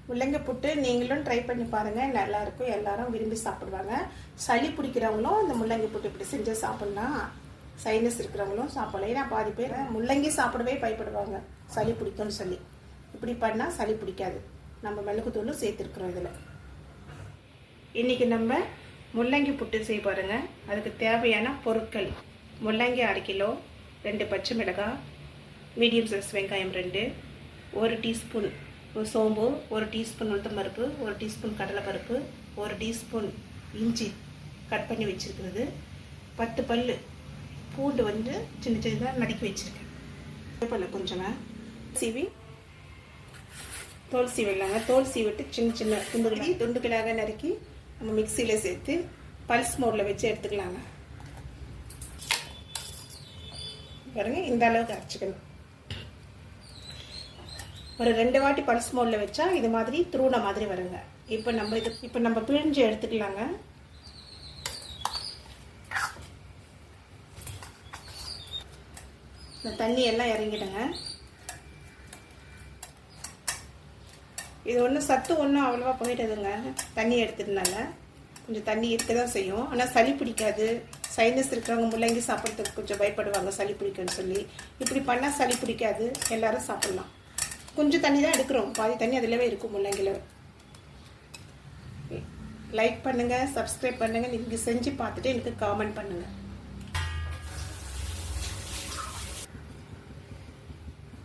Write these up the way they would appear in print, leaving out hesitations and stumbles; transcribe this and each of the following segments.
முள்ளங்கி புட்டு நீங்களும் ட்ரை பண்ணி பாருங்கள், நல்லாயிருக்கும். எல்லாரும் விரும்பி சாப்பிடுவாங்க. சளி பிடிக்கிறவங்களும் இந்த முள்ளங்கி புட்டு இப்படி செஞ்சு சாப்பிட்லாம். சைனஸ் இருக்கிறவங்களும் சாப்பிடலாம். ஏன்னா பாதி பேர் முள்ளங்கி சாப்பிடவே பயப்படுவாங்க, சளி பிடிக்கும்னு சொல்லி. இப்படி பண்ணால் சளி பிடிக்காது. நம்ம மிளகுத்தூளும் சேர்த்துருக்குறோம் இதில். இன்றைக்கி நம்ம முள்ளங்கி புட்டு செய்ய பாருங்க. அதுக்கு தேவையான பொருட்கள்: முள்ளங்கி 1/2 கிலோ, 2 பச்சை மிளகாய், மீடியம் சைஸ் வெங்காயம் 2, 1 டீஸ்பூன் சோம்பு, 1 டீஸ்பூன் உளுத்தம்பருப்பு, 1 டீஸ்பூன் கடலைப்பருப்பு, 1 டீஸ்பூன் இஞ்சி கட் பண்ணி வச்சுருக்கிறது, 10 பல் பூண்டு சின்ன சின்னதாக நறுக்கி வச்சுருக்கேன். பல்ல கொஞ்சமாக சீவி தோல் சீவிடலாங்க. தோல் சீவிட்டு சின்ன சின்ன துண்டுகளாக நறுக்கி நம்ம மிக்சியில் சேர்த்து பல்ஸ் மோடில் வச்சு எடுத்துக்கலாங்க. பாருங்க, இந்த அளவுக்கு அரைச்சிக்கணும். ஒரு 2 வாட்டி பல்ஸ் மோடில் வச்சா இது மாதிரி துருவன மாதிரி வருங்க. இப்போ நம்ம பிழிஞ்சு எடுத்துக்கலாங்க. இந்த தண்ணி எல்லாம் இறங்கிடுங்க. இது ஒன்றும் சத்து ஒன்றும் அவ்வளோவா போயிடுதுங்க, தண்ணி எடுத்துட்டனால. கொஞ்சம் தண்ணி இருக்க தான் செய்யும், ஆனால் சளி பிடிக்காது. சைனஸ் இருக்கிறவங்க முள்ளங்கி சாப்பிட்றதுக்கு கொஞ்சம் பயப்படுவாங்க, சளி பிடிக்குன்னு சொல்லி. இப்படி பண்ணால் சளி பிடிக்காது, எல்லாரும் சாப்பிட்லாம். கொஞ்சம் தண்ணி தான் எடுக்கிறோம், பாதி தண்ணி அதிலவே இருக்கும் முள்ளங்கில. லைக் பண்ணுங்கள், சப்ஸ்கிரைப் பண்ணுங்கள். நீங்கள் செஞ்சு பார்த்துட்டு எனக்கு காமெண்ட் பண்ணுங்கள்.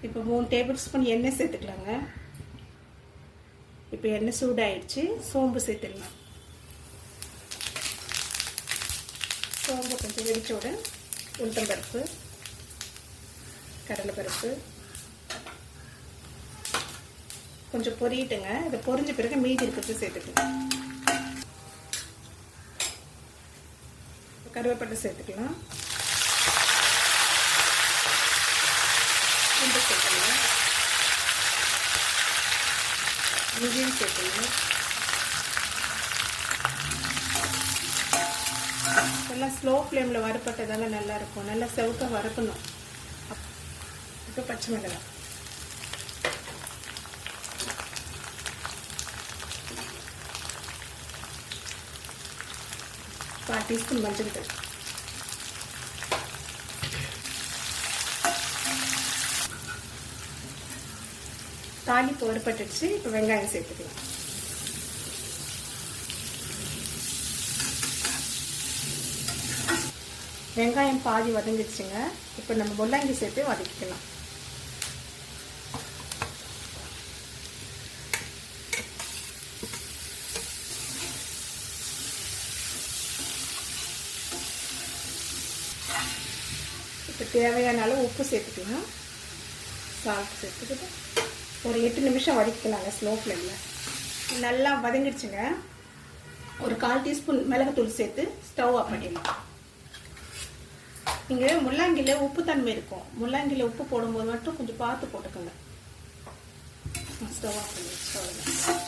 இப்போ 3 டேபிள் ஸ்பூன் எண்ணெய் சேர்த்துக்கலாங்க. இப்போ எண்ணெய் சூடாயிடுச்சு, சோம்பு சேர்த்துக்கலாம். சோம்பு கொஞ்சம் வெடிச்சோட உளுத்தம்பருப்பு, கடலைப்பருப்பு கொஞ்சம் பொரியட்டுங்க. இதை பொரிஞ்ச பிறகு மீதி இருக்கிறது சேர்த்துக்கலாம். கருவேப்பிலை சேர்த்துக்கலாம். பூண்டு சேர்த்துக்கலாம். இஞ்சியும் சேர்த்துக்கலாம். எல்லாம் ஸ்லோ ஃப்ளேமில் வறுப்பட்டதாங்க நல்லாயிருக்கும். நல்லா செவக்க வறுக்கணும். இப்போ பச்சை மிளகாய், 1/4 டீஸ்பூன் மஞ்சள் தூள், தாளிப்பு வறுப்பட்டுடுச்சு. இப்போ வெங்காயம் சேர்த்துக்கலாம். வெங்காயம் பாதி வதங்கிடுச்சுங்க. இப்போ நம்ம முள்ளங்கி சேர்த்து வதக்கிக்கலாம். இப்போ தேவையான அளவு உப்பு சேர்த்துக்கலாம். சால்ட் சேர்த்துக்கிட்டு ஒரு 8 நிமிஷம் வதக்கிக்கலாங்க ஸ்லோ ஃப்ளேமில். நல்லா வதங்கிடுச்சுங்க. ஒரு 1/4 டீஸ்பூன் மிளகுத்தூள் சேர்த்து ஸ்டவ் ஆஃப் பண்ணிடலாம். இங்கே முள்ளங்கியில் உப்பு தன்மை இருக்கும். முள்ளங்கியில் உப்பு போடும்போது மட்டும் கொஞ்சம் பார்த்து போட்டுக்கோங்க. ஸ்டவ் ஆஃப் பண்ணிடுச்சு.